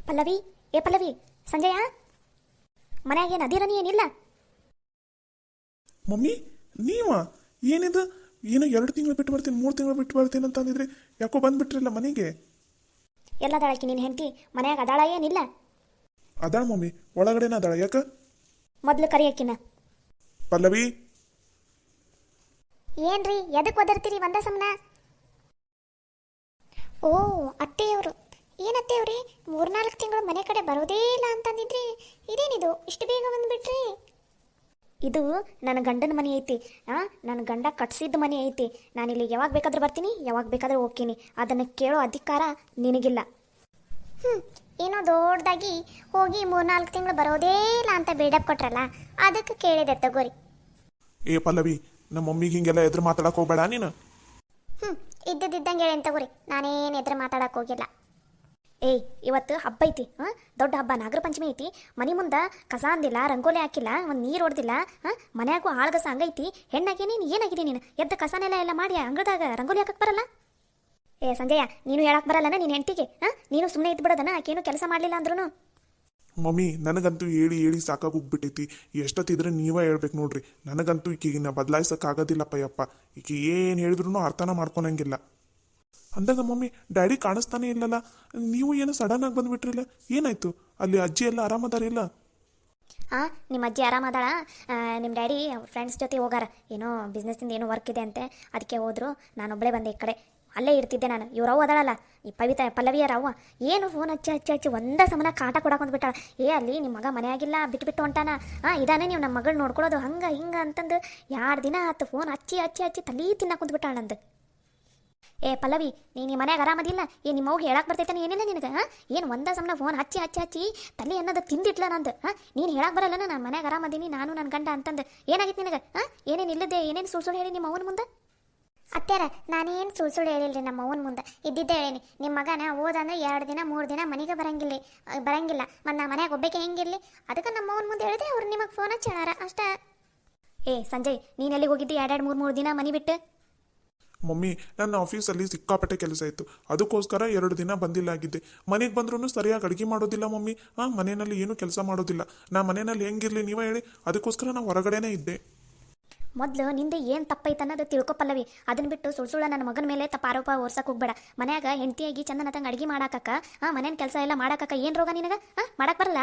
ಪಲ್ಲವಿ, ಏ ಪಲ್ಲವಿ, ಸಂಜಯ ಮನ್ಯಾಗ ಏನು ಅದಿರನಿ ಏನಿಲ್ಲ? ಮಮ್ಮಿ ನೀವ ಏನಿದು? ಏನೋ 2 ತಿಂಗಳು ಬಿಟ್ಟು ಬರ್ತೀನಿ 3 ತಿಂಗಳು ಬಿಟ್ಟು ಬರ್ತೀನಿ ಅಂತ ಅಂದಿದ್ರೆ ಯಾಕೋ ಬಂದ್ಬಿಟ್ರಲ್ಲ ಮನೆಗೆ? ಎಲ್ಲದಾಳಕಿ ನಿನ್ನ ಹೆಂಡತಿ ಮನ್ಯಾಗ ಅದಾಳ ಏನಿಲ್ಲ? ಅದಾಳ ಮಮ್ಮಿ, ಒಳಗಡೆನ ಅದಾಳ. ಯಾಕ? ಮೊದ್ಲು ಕರಿಯಕಿನ. ಪಲ್ಲವಿ, ಏನ್ರಿ ಎದಕ್ಕೆ ಒದರ್ತೀರಿ ಒಂದ ಸಮನ? ಓ ಅತ್ತೆಯವರು, ಏನು ಅತ್ತೆಯವ್ರಿ 3-4 ತಿಂಗಳು ಮನೆ ಕಡೆ ಬರೋದೇ ಇಲ್ಲ ಅಂತಂದಿದ್ರಿ, ಇದೇನಿದು ಇಷ್ಟು ಬೇಗ ಬಂದ್ಬಿಟ್ರಿ? ಇದು ನನ್ನ ಗಂಡನ ಮನೆ ಐತಿ. ನನ್ನ ಗಂಡ ಕಟ್ಸಿದ್ದ ಮನೆ ಐತಿ. ನಾನಿಲ್ಲಿ ಯಾವಾಗ ಬೇಕಾದ್ರೂ ಬರ್ತೀನಿ, ಯಾವಾಗ ಬೇಕಾದ್ರೂ ಹೋಗ್ತೀನಿ. ಅದನ್ನು ಕೇಳೋ ಅಧಿಕಾರ ನಿನಗಿಲ್ಲ. ಏನೋ ದೊಡ್ಡದಾಗಿ ಹೋಗಿ 3-4 ತಿಂಗಳು ಬರೋದೇ ಇಲ್ಲ ಅಂತ ಬಿಲ್ಡಪ್ ಕೊಟ್ರಲ್ಲ, ಅದಕ್ಕೆ ಕೇಳಿದೆ ತಗೋರಿ. ಏ ಪಲ್ಲವಿ, ನಮ್ಮ ಮಮ್ಮಿಗೆ ಹಿಂಗೆಲ್ಲ ಎದುರು ಮಾತಾಡಕ್ ಹೋಗ್ಬೇಡ ನೀನು. ಇದ್ದಂಗೆ ಹೇಳಿ ತಗೋರಿ, ನಾನೇನು ಎದುರು ಮಾತಾಡಕ್ಕೆ ಹೋಗಿಲ್ಲ. ಏಯ್, ಇವತ್ತು ಹಬ್ಬ ಐತಿ, ದೊಡ್ಡ ಹಬ್ಬ, ನಾಗರ ಪಂಚಮಿ ಐತಿ. ಮನೆ ಮುಂದೆ ಕಸ ಅಂದಿಲ್ಲ, ರಂಗೋಲಿ ಹಾಕಿಲ್ಲ, ಒಂದು ನೀರು ಹೊಡೆದಿಲ್ಲ. ಮನ್ಯಾಗೂ ಆಳ್ಗಸ ಹಂಗೈತಿ. ಹೆಣ್ಣಾಗಿ ನೀನು ಏನಾಗಿದೆ? ನೀನು ಎದ್ದ ಕಸನೆಲ್ಲ ಎಲ್ಲ ಮಾಡಿ ಅಂಗಳದಾಗ ರಂಗೋಲಿ ಹಾಕಕ್ಕೆ ಬರಲ್ಲ? ಏ ಸಂಜಯ, ನೀನು ಹೇಳಕ್ ಬರಲ್ಲನ ನಿನ್ನ ಹೆಂಡತಿಗೆ? ನೀನು ಸುಮ್ಮನೆ ಇದ್ದು ಬಿಡೋದನ, ಆಕೇನು ಕೆಲಸ ಮಾಡಲಿಲ್ಲ ಅಂದ್ರೂ? ಮಮ್ಮಿ, ನನಗಂತೂ ಹೇಳಿ ಹೇಳಿ ಸಾಕಾಗೋಗ್ಬಿಟ್ಟೈತಿ. ಎಷ್ಟೊತ್ತಿದ್ರೆ ನೀವೇ ಹೇಳ್ಬೇಕು ನೋಡ್ರಿ. ನನಗಂತೂ ಈಕಿನ ಬದಲಾಯಿಸೋಕ್ಕಾಗೋದಿಲ್ಲಪ್ಪ ಯಪ್ಪ. ಈಕೆ ಏನು ಹೇಳಿದ್ರು ಅರ್ಥನ ಮಾಡ್ಕೊಳಂಗಿಲ್ಲ. ಅಂದಾಗ ಮಮ್ಮಿ, ಡ್ಯಾಡಿ ಕಾಣಿಸ್ತಾನೆ ಇಲ್ಲಲ್ಲ, ನೀವು ಏನು ಸಡನ್ ಆಗಿ ಬಂದ್ಬಿಟ್ರಿಲ್ಲ? ಏನಾಯ್ತು? ಅಲ್ಲಿ ಅಜ್ಜಿ ಎಲ್ಲ ಆರಾಮದಾರಿಲ್ಲ? ನಿಮ್ಮ ಅಜ್ಜಿ ಆರಾಮದಾಳ. ನಿಮ್ಮ ಡ್ಯಾಡಿ ಫ್ರೆಂಡ್ಸ್ ಜೊತೆ ಹೋಗಾರ, ಏನೋ ಬಿಸ್ನೆಸ್ಸಿಂದ ಏನೋ ವರ್ಕ್ ಇದೆ ಅಂತೆ, ಅದಕ್ಕೆ ಹೋದ್ರು. ನಾನೊಬ್ಬಳೇ ಬಂದೆ ಈ ಕಡೆ. ಅಲ್ಲೇ ಇರ್ತಿದ್ದೆ ನಾನು. ಇವ್ರವ್ವ ಅದಳಲ್ಲ, ಈ ಪಲ್ಲವಿಯರವ್ವ, ಏನು ಫೋನ್ ಹಚ್ಚಿ ಹಚ್ಚಿ ಹಚ್ಚಿ ಒಂದ ಸಮನ ಕಾಟ ಕೊಡಕ್ಕೆ ಬಿಟ್ಟಾಳ. ಏ ಅಲ್ಲಿ ನಿಮ್ಮ ಮಗ ಮನೆಯಾಗಿಲ್ಲ, ಬಿಟ್ಟು ಹೊಂಟಾನ. ಇದಾನೆ ನೀವು ನಮ್ಮ ಮಗಳು ನೋಡ್ಕೊಳ್ಳೋದು, ಹಂಗೆ ಹಿಂಗೆ ಅಂತಂದು 2 ದಿನ ಆಯ್ತು ಫೋನ್ ಹಚ್ಚಿ ಹಚ್ಚಿ ಹಚ್ಚಿ ತಲೆ ತಿನ್ನಕ್ಕೆ ಕುಂತ್ಬಿಟ್ಟಾಳ ನಂದು. ಏ ಪಲ್ಲವಿ, ನೀನು ಈ ಮನ್ಯಾಗ ಆರಾಮದಿಲ್ಲ? ನಿಮ್ಮ ಅವ್ಗೆ ಹೇಳಕ್ಕೆ ಬರ್ತೈತಾನೆ ಏನಿಲ್ಲ ನಿನಗೆ? ಏನು ಒಂದ ಸಮನ ಫೋನ್ ಹಚ್ಚಿ ಹಚ್ಚಿ ಹಚ್ಚಿ ತಲೆ ಅನ್ನೋದು ತಿಂದಿಟ್ಲ ನಂದು. ನೀನು ಹೇಳಕ್ಕೆ ಬರಲ್ಲ ನಾನು ಮನ್ಯಾಗ ಆರಾಮದೀನಿ, ನಾನು ನನ್ನ ಗಂಡ ಅಂತಂದು? ಏನಾಗಿತ್ತು ನಿನಗೆ? ಏನೇನು ಇಲ್ಲದೆ ಏನೇನು ಸುಳ್ಳು ಹೇಳಿ ನಿಮ್ಮ ಅವನ ಮುಂದೆ? ಅತ್ಯಾರ, ನಾನೇನು ಸುಳ್ಳು ಹೇಳಿಲ್ರಿ ನಮ್ಮ ಅವನ ಮುಂದೆ, ಇದ್ದಿದ್ದೆ ಹೇಳೀನಿ. ನಿಮ್ಮ ಮಗನ ಓದಂದ್ರೆ 2 ದಿನ 3 ದಿನ ಮನೆಗೆ ಬರಂಗಿಲ್ಲ. ಮತ್ತು ನಾ ಮನ್ಯಾಗ ಒಬ್ಬಕ್ಕೆ ಹೆಂಗಿರಲಿ? ಅದಕ್ಕೆ ನಮ್ಮ ಅವನ ಮುಂದೆ ಹೇಳಿದ್ರೆ ಅವ್ರು ನಿಮಗೆ ಫೋನ್ ಹಚ್ಚಿ ಹೇಳಾರ ಅಷ್ಟೇ. ಏ ಸಂಜಯ್, ನೀನು ಎಲ್ಲಿಗೆ ಹೋಗಿದ್ದಿ 2-3 ದಿನ ಮನೆ ಬಿಟ್ಟು? ಮಮ್ಮಿ, ನನ್ನ ಆಫೀಸಲ್ಲಿ ಸಿಕ್ಕಾಪಟ್ಟೆ ಕೆಲಸ ಇತ್ತು, ಅದಕ್ಕೋಸ್ಕರ 2 ದಿನ ಬಂದಿಲ್ಲಾಗಿದ್ದೆ. ಮನೆಗೆ ಬಂದ್ರೂ ಸರಿಯಾಗಿ ಅಡುಗೆ ಮಾಡೋದಿಲ್ಲ ಮಮ್ಮಿ. ಮನೆಯಲ್ಲಿ ಏನು ಕೆಲಸ ಮಾಡೋದಿಲ್ಲ. ನಾ ಮನೆಯಲ್ಲಿ ಹೆಂಗಿರಲಿ ನೀವೇ ಹೇಳಿ? ಅದಕ್ಕೋಸ್ಕರ ನಾವು ಹೊರಗಡೆನೇ ಇದ್ದೆ. ಮೊದಲು ನಿಂದೆ ಏನು ತಪ್ಪೈತೆ ಅನ್ನೋದು ತಿಳ್ಕೊ ಪಲ್ಲವಿ. ಅದನ್ನ ಬಿಟ್ಟು ಸುಳ್ಳು ನನ್ನ ಮಗನ ಮೇಲೆ ತಪ್ಪ ಆರೋಪ ಹೊರ್ಸಕ್ಕೆ ಹೋಗ್ಬೇಡ. ಮನ್ಯಾಗ ಹೆಂಡತಿಯಾಗಿ ಚಂದನತಂಗೆ ಅಡುಗೆ ಮಾಡಾಕಕ್ಕ, ಮನೇನ ಕೆಲಸ ಎಲ್ಲ ಮಾಡಾಕಕ್ಕ ಏನು ರೋಗ ನಿನಗೆ? ಮಾಡಕ್ಕೆ ಬರಲ್ಲ?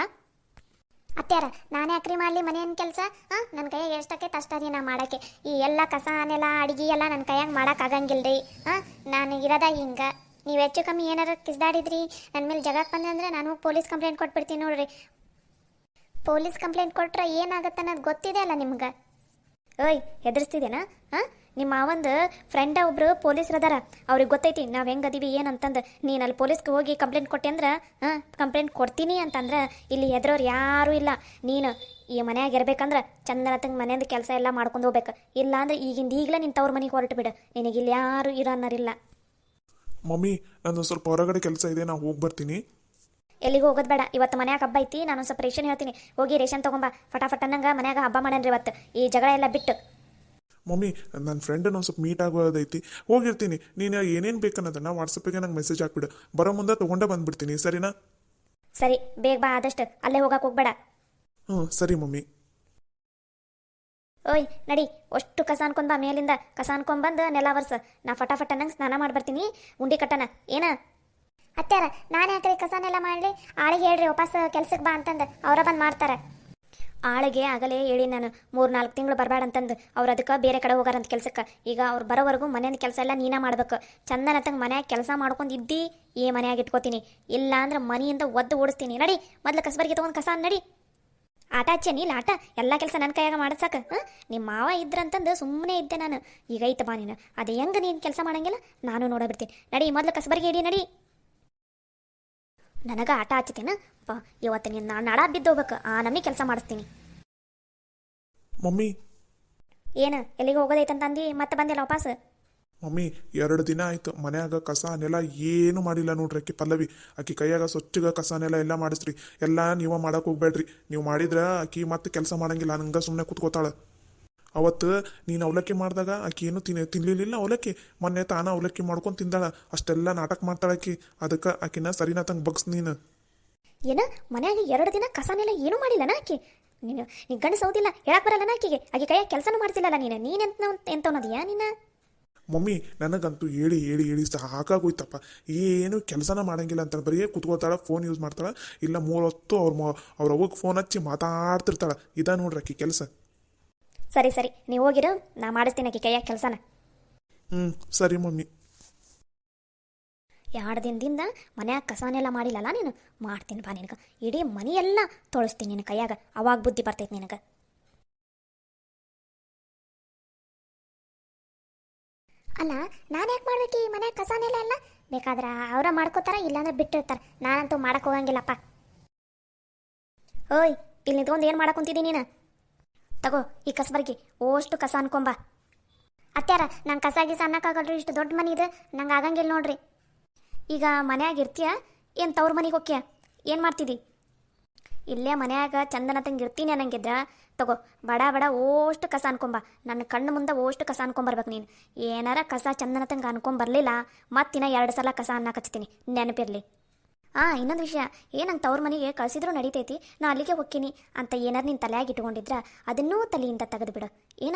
ಅತ್ಯಾರ, ನಾನೇ ಯಾಕ್ರಿ ಮಾಡಲಿ ಮನೆಯನ್ ಕೆಲಸ? ನನ್ನ ಕೈಯಾಗ ಎಷ್ಟಕ್ಕೆ ಅಷ್ಟರಿ ನಾ ಮಾಡೋಕ್ಕೆ. ಈ ಎಲ್ಲ ಕಸಾನೆಲ್ಲ ಅಡುಗೆ ಎಲ್ಲ ನನ್ನ ಕೈಯಾಗ ಮಾಡೋಕ್ಕಾಗಂಗಿಲ್ರಿ. ನಾನು ಇರೋದ ಹಿಂಗೆ. ನೀವು ಹೆಚ್ಚು ಕಮ್ಮಿ ಏನಾರು ಕಿಸ್ದಾಡಿದ್ರಿ, ನನ್ನ ಮೇಲೆ ಜಗಕ್ಕೆ ಬಂದೆ ಅಂದರೆ ನಾನು ಪೊಲೀಸ್ ಕಂಪ್ಲೇಂಟ್ ಕೊಟ್ಬಿಡ್ತೀನಿ ನೋಡ್ರಿ. ಪೊಲೀಸ್ ಕಂಪ್ಲೇಂಟ್ ಕೊಟ್ರೆ ಏನಾಗುತ್ತೆ ಅನ್ನೋದು ಗೊತ್ತಿದೆ ಅಲ್ಲ ನಿಮ್ಗೆ? ಓಯ್, ಹೆದರ್ಸ್ತಿದ್ದೇನಾ? ನಿಮ್ಮ ಮಾವಂದು ಫ್ರೆಂಡ ಒಬ್ರು ಪೊಲೀಸ್ರದಾರ, ಅವ್ರಿಗೆ ಗೊತ್ತೈತಿ ನಾವು ಹೆಂಗೆ ಅದೀವಿ ಏನಂತಂದು. ನೀನು ಅಲ್ಲಿ ಪೊಲೀಸ್ಗೆ ಹೋಗಿ ಕಂಪ್ಲೇಂಟ್ ಕೊಟ್ಟೆ ಅಂದ್ರೆ, ಕಂಪ್ಲೇಂಟ್ ಕೊಡ್ತೀನಿ ಅಂತಂದ್ರೆ ಇಲ್ಲಿ ಹೆದ್ರೋರು ಯಾರೂ ಇಲ್ಲ. ನೀನು ಈ ಮನ್ಯಾಗ ಇರ್ಬೇಕಂದ್ರೆ ಚಂದನತಂಗೆ ಮನೆಯಿಂದ ಕೆಲಸ ಎಲ್ಲ ಮಾಡ್ಕೊಂಡು ಹೋಗ್ಬೇಕು. ಇಲ್ಲ ಅಂದ್ರೆ ಈಗಲೇ ನಿನ್ನ ತವ್ರ ಮನೆಗೆ ಹೊರಟು ಬಿಡು. ನಿನಗೆ ಇಲ್ಲಿ ಯಾರು ಇರೋನ್ನರಿಲ್ಲ. ಮಮ್ಮಿ, ನಾನು ಸ್ವಲ್ಪ ಹೊರಗಡೆ ಕೆಲಸ ಇದೆ, ನಾನು ಹೋಗಿ ಬರ್ತೀನಿ. ಎಲ್ಲಿಗೂ ಹೋಗೋದು ಬೇಡ. ಇವತ್ತು ಮನ್ಯಾಗ ಹಬ್ಬ ಐತಿ, ನಾನು ಸ್ವಲ್ಪ ರೇಷನ್ ಹೇಳ್ತೀನಿ. ಹೋಗಿ ರೇಷನ್ ತೊಗೊಂಬ ಫಟಾಫಟ್ ಅನ್ನಂಗೆ. ಮನ್ಯಾಗ ಹಬ್ಬ ಮಾಡನ್ರಿ ಇವತ್ತು, ಈ ಜಗಳ ಎಲ್ಲ ಬಿಟ್ಟು. ಮಮ್ಮಿ, ನನ್ನ ಫ್ರೆಂಡನ್ನು ಸ್ವಲ್ಪ ಮೀಟ್ ಆಗೋದೈತಿ, ಹೋಗಿರ್ತೀನಿ. ನೀನು ಏನೇನು ಬೇಕನ್ನೋದನ್ನ ವಾಟ್ಸಪ್ಪಿಗೆ ನಂಗೆ ಮೆಸೇಜ್ ಹಾಕ್ಬಿಡು. ಬರೋ ಮುಂದೆ ತೊಗೊಂಡೇ ಬಂದ್ಬಿಡ್ತೀನಿ, ಸರಿನಾ? ಸರಿ, ಬೇಗ ಬಾ, ಆದಷ್ಟು ಅಲ್ಲೇ ಹೋಗಕ್ಕೆ ಹೋಗ್ಬೇಡ. ಸರಿ ಮಮ್ಮಿ. ಓಯ್ ನಡಿ, ಅಷ್ಟು ಕಸ ಅನ್ಕೊಂಡ್ ಬಾ. ಮೇಲಿಂದ ಕಸ ಅನ್ಕೊಂಡ್ಬಂದು ನೆಲ ವರ್ಸ. ನಾ ಫಟಾಫಟ್ ಅನ್ನಂಗೆ ಸ್ನಾನ ಮಾಡಿ ಬರ್ತೀನಿ. ಉಂಡಿ ಕಟ್ಟನ ಏನ? ಅತ್ಯಾರ, ನಾನು ಯಾಕ್ರಿ ಕಸನೆಲ್ಲ ಮಾಡಲಿ? ಆಳಿಗೆ ಹೇಳ್ರಿ ವಾಪಸ್ ಕೆಲ್ಸಕ್ಕೆ ಬಾ ಅಂತಂದು, ಅವರ ಬಂದು ಮಾಡ್ತಾರೆ. ಆಳಿಗೆ ಆಗಲೇ ಹೇಳಿ ನಾನು 3-4 ತಿಂಗಳು ಬರಬೇಡ ಅಂತಂದು. ಅವ್ರು ಅದಕ್ಕೆ ಬೇರೆ ಕಡೆ ಹೋಗಾರಂತ ಕೆಲ್ಸಕ್ಕೆ. ಈಗ ಅವ್ರು ಬರೋವರೆಗೂ ಮನೆಯ ಕೆಲಸ ಎಲ್ಲ ನೀನ ಮಾಡ್ಬೇಕು. ಚಂದನತಂಗೆ ಮನ್ಯಾಗ ಕೆಲಸ ಮಾಡ್ಕೊಂಡು ಇದ್ದಿ ಈ ಮನ್ಯಾಗ ಇಟ್ಕೋತೀನಿ. ಇಲ್ಲ ಅಂದ್ರೆ ಮನೆಯಿಂದ ಒದ್ದು ಓಡಿಸ್ತೀನಿ. ನಡಿ, ಮೊದ್ಲು ಕಸಬರಿಗೆ ತೊಗೊಂಡು ಕಸ ನಡಿ. ಆಟ ಹಚ್ಚೇನಿ ಇಲ್ಲ ಆಟ, ಎಲ್ಲ ಕೆಲಸ ನನ್ನ ಕೈಯಾಗ ಮಾಡಿಸಾಕ. ನಿಮ್ಮ ಮಾವ ಇದ್ರಂತಂದು ಸುಮ್ಮನೆ ಇದ್ದೆ ನಾನು. ಈಗ ಐತೆ ಬಾ ನೀನು. ಅದು ಹೆಂಗೆ ನೀನು ಕೆಲಸ ಮಾಡಂಗಿಲ್ಲ ನಾನು ನೋಡಬಿಡ್ತೀನಿ. ನಡಿ, ಮೊದ್ಲು ಕಸಬರಿಗೆ ಇಡಿ, ನಡಿ. ನನಗೆ ಆಟ ಹಚ್ಚತೇನ ಇವತ್ತು ನೀನು ನಾನು ನಡ ಬಿದ್ದೋಗ್ಬೇಕು, ಆ ನಮ್ಮಿ ಕೆಲಸ ಮಾಡಿಸ್ತೀನಿ. ಮಮ್ಮಿ, ಏನು ಎಲ್ಲಿಗೆ ಹೋಗೋದೈತಂತ ಅಂದು ಮತ್ತೆ ಬಂದಿಲ್ಲ ವಾಪಸ್? ಮಮ್ಮಿ, 2 ದಿನ ಆಯ್ತು ಮನ್ಯಾಗ ಕಸ ನೆಲ ಏನು ಮಾಡಿಲ್ಲ ನೋಡ್ರಿ. ಆಕಿ ಪಲ್ಲವಿ, ಆಕಿ ಕೈಯಾಗ ಸ್ವಚ್ಛಗ ಕಸ ನೆಲ ಎಲ್ಲ ಮಾಡಿಸ್ರಿ. ಎಲ್ಲ ನೀವು ಮಾಡಕ್ಕೆ ಹೋಗ್ಬೇಡ್ರಿ. ನೀವು ಮಾಡಿದ್ರೆ ಆಕಿ ಮತ್ತೆ ಕೆಲಸ ಮಾಡಂಗಿಲ್ಲ, ನಂಗೆ ಸುಮ್ಮನೆ ಕೂತ್ಕೋತಾಳೆ. ಅವತ್ತು ನೀನು ಅವಲಕ್ಕಿ ಮಾಡಿದಾಗ ಆಕಿ ಏನು ತಿನ್ಲಿಲ್ಲ ಅವಲಕ್ಕಿ. ಮೊನ್ನೆ ತಾನ ಅವಲಕ್ಕಿ ಮಾಡ್ಕೊಂಡು ತಿಂದಾಳ. ಅಷ್ಟೆಲ್ಲ ನಾಟಕ ಮಾಡ್ತಾಳೆ ಆಕಿ. ಅದಕ್ಕೆ ಆಕಿನ ಸರಿನಾ ತಂಗೆ ಬಗ್ಸ್ ನೀನು. ಏನ ಮನ್ಯಾಗ 2 ದಿನ ಕಸನೆಲ್ಲ ಏನೂ ಮಾಡಿಲ್ಲನ ಆಕಿ? ನೀನು ಗಂಡು ಸೌದಿಲ್ಲ ಹೇಳಕ್ ಬರಲ್ಲನ ಆಕೆ ಕೈಯಾಗ ಕೆಲಸನೂ ಮಾಡ್ತಿಲ್ಲಲ್ಲ ಎಂತವನದಿಯಾ ನೀನು? ಮಮ್ಮಿ ನನಗಂತೂ ಹೇಳಿ ಹೇಳಿ ಹೇಳಿ ಸಾಕಾಗೋಯ್ತಪ್ಪ. ಏನು ಕೆಲಸನ ಮಾಡಂಗಿಲ್ಲ ಅಂತ ಬರೀ ಕುತ್ಕೋತಾಳ, ಫೋನ್ ಯೂಸ್ ಮಾಡ್ತಾಳ, ಇಲ್ಲ 3 ಹೊತ್ತು ಅವ್ರ ಅವ್ವಗೆ ಫೋನ್ ಹಚ್ಚಿ ಮಾತಾಡ್ತಿರ್ತಾಳ. ಇದ ನೋಡ್ರಿ ಆಕಿ ಕೆಲಸ. ಸರಿ ಸರಿ ನೀವು ಹೋಗಿರು, ನಾ ಮಾಡಿಸ್ತೀನಿ ಆಕಿ ಕೈಯಾಗ ಕೆಲಸನ. ಸರಿ ಮಮ್ಮಿ. 2 ದಿನದಿಂದ ಮನ್ಯಾಗ ಕಸನೆಲ್ಲ ಮಾಡಿಲ್ಲಲ್ಲ ನೀನು? ಮಾಡ್ತೀನಿ ಬಾ ನಿನಗೆ, ಇಡೀ ಮನೆಯೆಲ್ಲ ತೊಳಸ್ತೀನಿ ನಿನ್ನ ಕೈಯಾಗ, ಅವಾಗ ಬುದ್ಧಿ ಬರ್ತೈತಿ ನಿನಗೆ. ಅಲ್ಲ ನಾನು ಯಾಕೆ ಮಾಡ್ಬೇಕು ಈ ಮನ್ಯಾಗ ಕಸನೆಲ್ಲ? ಎಲ್ಲ ಬೇಕಾದ್ರೆ ಅವರ ಮಾಡ್ಕೋತಾರ, ಇಲ್ಲಾಂದ್ರೆ ಬಿಟ್ಟಿರ್ತಾರೆ. ನಾನಂತೂ ಮಾಡಕ್ಕೆ ಹೋಗಂಗಿಲ್ಲಪ್ಪ. ಓಯ್, ಇಲ್ಲಿ ನಿಂತ್ಕೊಂಡು ಏನು ಮಾಡಕ್ಕೆ ಕುಂತಿದ್ದೀನಿ ನೀನು? ತಗೋ ಈ ಕಸಬರ್ಗಿ, ಓಷ್ಟು ಕಸ ಅನ್ಕೊಂಬ. ಅತ್ಯಾರ ನಂಗೆ ಕಸ ಗೀಸ ಅನ್ನಕ್ಕಾಗಲ್ರಿ, ಇಷ್ಟು ದೊಡ್ಡ ಮನೆ ಇದೆ, ನಂಗೆ ಆಗಂಗಿಲ್ಲ ನೋಡ್ರಿ. ಈಗ ಮನ್ಯಾಗ ಇರ್ತೀಯ ಏನು ತವ್ರ ಮನೆಗೆ ಹೋಗ್ಯ? ಏನು ಮಾಡ್ತಿದ್ದಿ? ಇಲ್ಲೇ ಮನ್ಯಾಗ ಚಂದನ ತಂಗೆ ಇರ್ತೀನಿ ಅನ್ನಂಗಿದ್ರ ತಗೋ, ಬಡ ಬಡ ಓಷ್ಟು ಕಸ ಅನ್ಕೊಂಬ. ನನ್ನ ಕಣ್ಣು ಮುಂದೆ ಓಷ್ಟು ಕಸ ಅನ್ಕೊಂಬರ್ಬೇಕು ನೀನು. ಏನಾರ ಕಸ ಚಂದನ ತಂಗೆ ಅನ್ಕೊಂಬರ್ಲಿಲ್ಲ ಮತ್ತಿನ 2 ಸಲ ಕಸ ಅನ್ನಕಚ್ತೀನಿ, ನೆನಪಿರ್ಲಿ. ಇನ್ನೊಂದು ವಿಷಯ, ನಂಗೆ ತವ್ರ ಮನೆಗೆ ಕಳಿಸಿದ್ರು ನಡೀತೈತಿ, ನಾ ಅಲ್ಲಿಗೆ ಹೋಗ್ತೀನಿ ಅಂತ ಏನಾರು ನೀನು ತಲೆಯಾಗಿ ಇಟ್ಕೊಂಡಿದ್ರ ಅದನ್ನೂ ತಲೆಯಿಂದ ತೆಗೆದುಬಿಡು.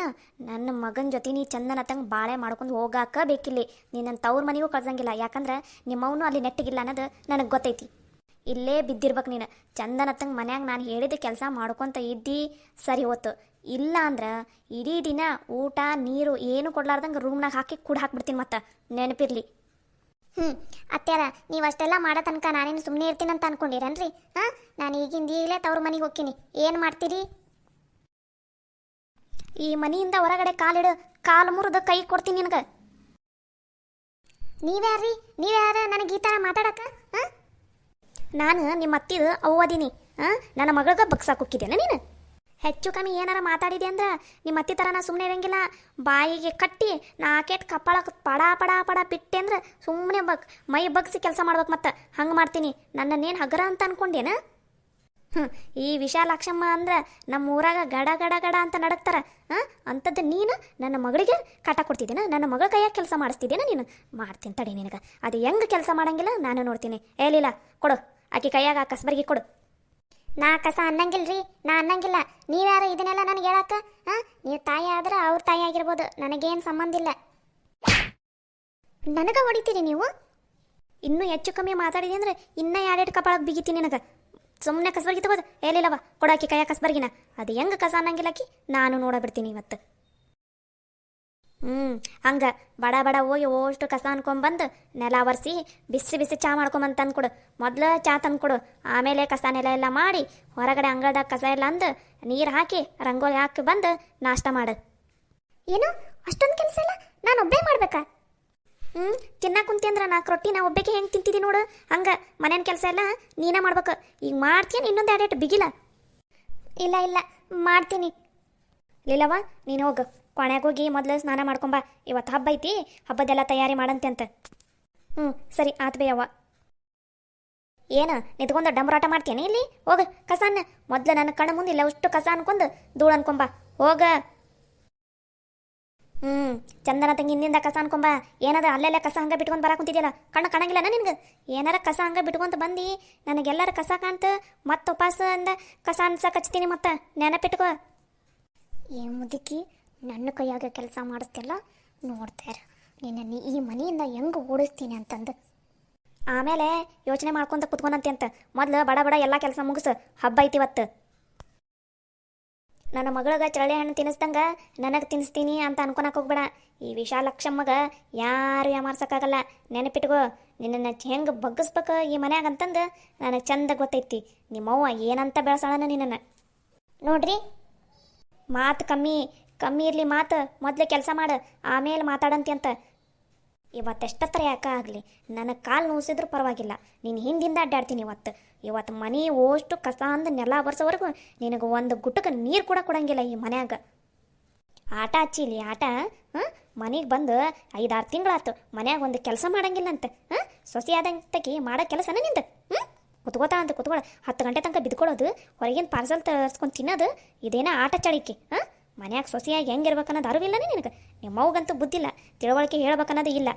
ನನ್ನ ಮಗನ ಜೊತೆ ನೀ ಚಂದನ ತಂಗೆ ಬಾಳೆ ಮಾಡ್ಕೊಂಡು ಹೋಗಾಕ ಬೇಕಿಲ್ಲಿ. ನೀನು ನನ್ನ ತವ್ರ ಮನೆಗೂ ಕಳ್ಸಂಗಿಲ್ಲ, ಯಾಕಂದ್ರೆ ನಿಮ್ಮವನು ಅಲ್ಲಿ ನೆಟ್ಟಿಗಿಲ್ಲ ಅನ್ನೋದು ನನಗೆ ಗೊತ್ತೈತಿ. ಇಲ್ಲೇ ಬಿದ್ದಿರ್ಬೇಕು ನೀನು. ಚಂದನ ತಂಗೆ ಮನ್ಯಾಗ ನಾನು ಹೇಳಿದ ಕೆಲಸ ಮಾಡ್ಕೊತ ಇದ್ದಿ ಸರಿ ಹೋತು, ಇಲ್ಲ ಅಂದ್ರೆ ಇಡೀ ದಿನ ಊಟ ನೀರು ಏನು ಕೊಡ್ಲಾರ್ದಂಗೆ ರೂಮ್ನಾಗ ಹಾಕಿ ಕೂಡ ಹಾಕ್ಬಿಡ್ತೀನಿ, ಮತ್ತೆ ನೆನಪಿರ್ಲಿ. ಅತ್ಯಾರ ನೀವು ಅಷ್ಟೆಲ್ಲ ಮಾಡೋ ತನಕ ನಾನೇನು ಸುಮ್ಮನೆ ಇರ್ತೀನಂತ ಅನ್ಕೊಂಡಿರನ್ರಿ? ನಾನು ಈಗಲೇ ತವ್ರ ಮನೆಗೆ ಹೋಗ್ತೀನಿ. ಏನು ಮಾಡ್ತೀರಿ? ಈ ಮನೆಯಿಂದ ಹೊರಗಡೆ ಕಾಲಿಡು, ಕಾಲು ಮುರಿದು ಕೈ ಕೊಡ್ತೀನಿ ನಿನಗೆ. ನೀವ್ಯಾರ ನನಗೆ ಈ ಥರ ಮಾತಾಡಕ? ನಾನು ನಿಮ್ಮ ಅತ್ತಿದು ಅವ್ವದೀನಿ. ನನ್ನ ಮಗಳಿಗೆ ಬಗ್ಸಾಕ್ ಹೋಗಿದ್ದೇನೆ ನೀನು? ಹೆಚ್ಚು ಕಮ್ಮಿ ಏನಾರ ಮಾತಾಡಿದೆ ಅಂದ್ರೆ ನಿಮ್ಮ ಅತ್ತಿ ಥರ ನಾ ಸುಮ್ಮನೆ ಇರಂಗಿಲ್ಲ. ಬಾಯಿಗೆ ಕಟ್ಟಿ ನಾಕೇಟ್ ಕಪ್ಪಾಳಕ್ಕೆ ಪಡ ಪಡ ಪಡ ಬಿಟ್ಟೆ ಅಂದ್ರೆ ಸುಮ್ಮನೆ ಮೈ ಬಗ್ಸಿ ಕೆಲಸ ಮಾಡ್ಬೇಕು. ಮತ್ತೆ ಹಂಗೆ ಮಾಡ್ತೀನಿ. ನನ್ನನ್ನೇನು ಹಗರ ಅಂತ ಅನ್ಕೊಂಡೇನ? ಈ ವಿಶಾಲಾಕ್ಷಮ್ಮ ಅಂದ್ರೆ ನಮ್ಮ ಊರಾಗ ಗಡ ಗಡ ಗಡ ಅಂತ ನಡಕ್ತಾರ. ಅಂಥದ್ದು ನೀನು ನನ್ನ ಮಗಳಿಗೆ ಕಾಟ ಕೊಡ್ತಿದ್ದೇನ? ನನ್ನ ಮಗಳ ಕೈಯಾಗ ಕೆಲಸ ಮಾಡಿಸ್ತಿದ್ದೇನ ನೀನು? ಮಾಡ್ತೀನಿ ತಡಿ ನಿನಗೆ. ಅದು ಹೆಂಗೆ ಕೆಲಸ ಮಾಡಂಗಿಲ್ಲ ನಾನು ನೋಡ್ತೀನಿ. ಏಲಿಲ್ಲ ಕೊಡು, ಆಕೆ ಕೈಯಾಗ ಆ ಕಸ್ಬರ್ಗಿ ಕೊಡು. ನಾ ಕಸ ಅನ್ನಂಗಿಲ್ರಿ, ನಾ ಅನ್ನಂಗಿಲ್ಲ. ನೀವ್ಯಾರು ಇದನ್ನೆಲ್ಲ ನನಗೆ ಹೇಳಕ್ಕ? ನೀವು ತಾಯಿ ಆದ್ರೆ ಅವ್ರ ತಾಯಿ ಆಗಿರ್ಬೋದು, ನನಗೇನು ಸಂಬಂಧ ಇಲ್ಲ. ನನಗೆ ಹೊಡಿತೀರಿ ನೀವು? ಇನ್ನೂ ಹೆಚ್ಚು ಕಮ್ಮಿ ಮಾತಾಡಿದೆ ಅಂದ್ರೆ ಇನ್ನೂ 2 ಕಪಾಳಕ್ಕೆ ಬಿಗಿತೀನಿ ನಿನಗೆ. ಸುಮ್ಮನೆ ಕಸಬರ್ಗಿ ತಗೋದು. ಏಲಿಲ್ಲವ ಕೊಡಾಕಿ ಕೈಯ ಕಸಬರ್ಗಿನ. ಅದು ಹೆಂಗೆ ಕಸ ಅನ್ನಂಗಿಲ್ಲಕಿ ನಾನು ನೋಡಬಿಡ್ತೀನಿ ಇವತ್ತು. ಹಂಗೆ ಬಡ ಬಡ ಹೋಗಿ ಓಷ್ಟು ಕಸ ಅನ್ಕೊಂಬಂದು ನೆಲ ಒರೆಸಿ ಬಿಸಿ ಬಿಸಿ ಚಾ ಮಾಡ್ಕೊಂಬಂದು ತಂದ್ಕೊಡು. ಮೊದಲು ಚಾ ತಂದ್ಕೊಡು, ಆಮೇಲೆ ಕಸ ನೆಲ ಎಲ್ಲ ಮಾಡಿ ಹೊರಗಡೆ ಅಂಗಳದಾಗ ಕಸ ಎಲ್ಲ ಅಂದು ನೀರು ಹಾಕಿ ರಂಗೋಲಿ ಹಾಕಿ ಬಂದು ನಾಷ್ಟ ಮಾಡು. ಏನು ಅಷ್ಟೊಂದು ಕೆಲಸ ಎಲ್ಲ ನಾನು ಒಬ್ಬೇ ಮಾಡ್ಬೇಕಾ? ತಿನ್ನಕ್ಕೆ ಕುಂತಿ ಅಂದ್ರೆ 4 ರೊಟ್ಟಿ ನಾ ಒಬ್ಬಕ್ಕೆ ಹೆಂಗೆ ತಿಂತಿದ್ದಿ ನೋಡು, ಹಂಗೆ ಮನೇನ ಕೆಲಸ ಎಲ್ಲ ನೀನೇ ಮಾಡ್ಬೇಕು. ಈಗ ಮಾಡ್ತೀನಿ, ಇನ್ನೊಂದು 2 ಬಿಗಿಲ್ಲ. ಇಲ್ಲ ಮಾಡ್ತೀನಿ. ಲೀಲವ್ವ ನೀನು ಹೋಗು, ಕೊನೆಗೆ ಹೋಗಿ ಮೊದಲು ಸ್ನಾನ ಮಾಡ್ಕೊಂಬ. ಇವತ್ತು ಹಬ್ಬ ಐತಿ, ಹಬ್ಬದೆಲ್ಲ ತಯಾರಿ ಮಾಡಂತೆ ಅಂತ. ಸರಿ ಆತ್ ಬೇಯವ್ವ. ಏನು ನಿಂತ್ಕೊಂಡು ಡಂಬರಾಟ ಮಾಡ್ತೇನೆ ಇಲ್ಲಿ? ಹೋಗ ಕಸನ್ನ ಮೊದಲು ನನ್ನ ಕಣ್ಣು ಮುಂದೆ ಇಲ್ಲ ಅಷ್ಟು ಕಸ ಅನ್ಕೊಂಡು ಧೂಳು ಅನ್ಕೊಂಬ. ಹೋಗ. ಚಂದನ ತಂಗಿ ಹಿಂದಿಂದ ಕಸ ಅನ್ಕೊಂಬ. ಏನದ ಅಲ್ಲೆಲ್ಲ ಕಸ ಹಂಗೆ ಬಿಟ್ಕೊಂಡು ಬರಾಕ್ ಕುಂತಿದ್ಯಲ್ಲ, ಕಣ್ಣು ಕಾಣಂಗಿಲ್ಲನ ನಿನ್ಗೆ? ಏನಾರ ಕಸ ಹಂಗೆ ಬಿಟ್ಕೊಂತ ಬಂದು ನನಗೆಲ್ಲರ ಕಸ ಕಾಣ್ತ ಮತ್ತೆ ಉಪಾಸ ಅಂದ ಕಸ ಅನ್ಸಕ್ಕೆ ಹಚ್ತೀನಿ. ಮತ್ತೆ ನೆನಪಿಟ್ಕೋ. ಏನು ಮುದುಕಿ ನನ್ನ ಕೈಯಾಗ ಕೆಲಸ ಮಾಡಿಸ್ತಿಲ್ಲ, ನೋಡ್ತಾರೆ ನಿನ್ನ ಈ ಮನೆಯಿಂದ ಹೆಂಗೆ ಓಡಿಸ್ತೀನಿ ಅಂತಂದು. ಆಮೇಲೆ ಯೋಚನೆ ಮಾಡ್ಕೊಂತ ಕುತ್ಕೊಂಡಂತೆ ಅಂತ. ಮೊದಲು ಬಡ ಬಡ ಎಲ್ಲ ಕೆಲಸ ಮುಗಿಸು, ಹಬ್ಬ ಐತಿ ಇವತ್ತು. ನನ್ನ ಮಗಳಿಗೆ ಚರಳೆ ಹಣ್ಣು ತಿನ್ನಿಸ್ದಂಗೆ ನನಗೆ ತಿನ್ನಿಸ್ತೀನಿ ಅಂತ ಅನ್ಕೊಳಕ್ಕೆ ಹೋಗ್ಬೇಡ. ಈ ವಿಶಾಲಕ್ಷಮ್ಮಗ ಯಾರು ಯಾಮಾರ್ಸೋಕ್ಕಾಗಲ್ಲ, ನೆನಪಿಟ್ಕೋ. ನಿನ್ನನ್ನು ಹೆಂಗೆ ಬಗ್ಗಿಸ್ಬೇಕು ಈ ಮನ್ಯಾಗ ಅಂತಂದು ನನಗೆ ಚಂದ ಗೊತ್ತೈತಿ. ನಿಮ್ಮವ್ವ ಏನಂತ ಬೆಳೆಸೋಣ ನಿನ್ನನ್ನು. ನೋಡ್ರಿ, ಮಾತು ಕಮ್ಮಿ ಇರಲಿ ಮಾತು. ಮೊದಲೇ ಕೆಲಸ ಮಾಡು, ಆಮೇಲೆ ಮಾತಾಡಂತಿ ಅಂತ. ಇವತ್ತೆಷ್ಟತ್ರ ಯಾಕ ಆಗಲಿ ನನಗೆ ಕಾಲು ನೋಸಿದ್ರು ಪರವಾಗಿಲ್ಲ, ನೀನು ಹಿಂದಿಂದ ಅಡ್ಡಾಡ್ತೀನಿ ಇವತ್ತು ಮನೆ ಓಷ್ಟು ಕಸ ಅಂದು ನೆಲ ಬರ್ಸೋವರೆಗೂ ನಿನಗೆ ಒಂದು ಗುಟ್ಟಕ್ಕೆ ನೀರು ಕೂಡ ಕೊಡಂಗಿಲ್ಲ ಈ ಮನ್ಯಾಗ. ಆಟ ಹಚ್ಚಿಲಿ ಆಟ. ಮನೆಗೆ ಬಂದು 5-6 ತಿಂಗಳಾಯ್ತು, ಮನ್ಯಾಗ ಒಂದು ಕೆಲಸ ಮಾಡಂಗಿಲ್ಲ ಅಂತ. ಸೊಸೆ ಆದಂತಕ್ಕೆ ಮಾಡೋ ಕೆಲಸನ ನಿಂದು. ಕುತ್ಕೋತಾ ಅಂತ ಕುತ್ಕೊಳ್ಳೋ 10 ಗಂಟೆ ತನಕ ಬಿದ್ಕೊಳ್ಳೋದು, ಹೊರಗಿನ ಪಾರ್ಸಲ್ ತರಿಸ್ಕೊಂಡು ತಿನ್ನೋದು, ಇದೇನೋ ಆಟ ಚಳಿಕೆ. ಮನ್ಯಾಗ ಸೊಸೆಯಾಗಿ ಹೆಂಗಿರ್ಬೇಕನ್ನೋದು ಅರಿವಿಲ್ಲನೇ ನಿನಗೆ. ನಿಮ್ಮ ಮೌಗಂತೂ ಬುದ್ಧಿಲ್ಲ, ತಿಳುವಳಿಕೆ ಹೇಳ್ಬೇಕನ್ನೋದು ಇಲ್ಲ.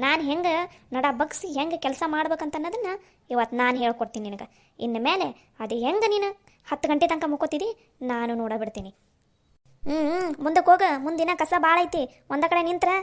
ನಾನು ಹೆಂಗೆ ನಡ ಬಗ್ಸಿ ಹೆಂಗೆ ಕೆಲಸ ಮಾಡ್ಬೇಕಂತ ಅನ್ನೋದನ್ನು ಇವತ್ತು ನಾನು ಹೇಳ್ಕೊಡ್ತೀನಿ ನಿನಗೆ. ಇನ್ನು ಮೇಲೆ ಅದು ಹೆಂಗೆ ನೀನು 10 ಗಂಟೆ ತನಕ ಮುಕ್ಕೋತಿದ್ದಿ ನಾನು ನೋಡಬಿಡ್ತೀನಿ. ಮುಂದಕ್ಕೆ ಹೋಗ, ಮುಂದಿನ ಕಸ ಭಾಳ ಐತಿ. ಒಂದ ಕಡೆ ನಿಂತ್ರೆ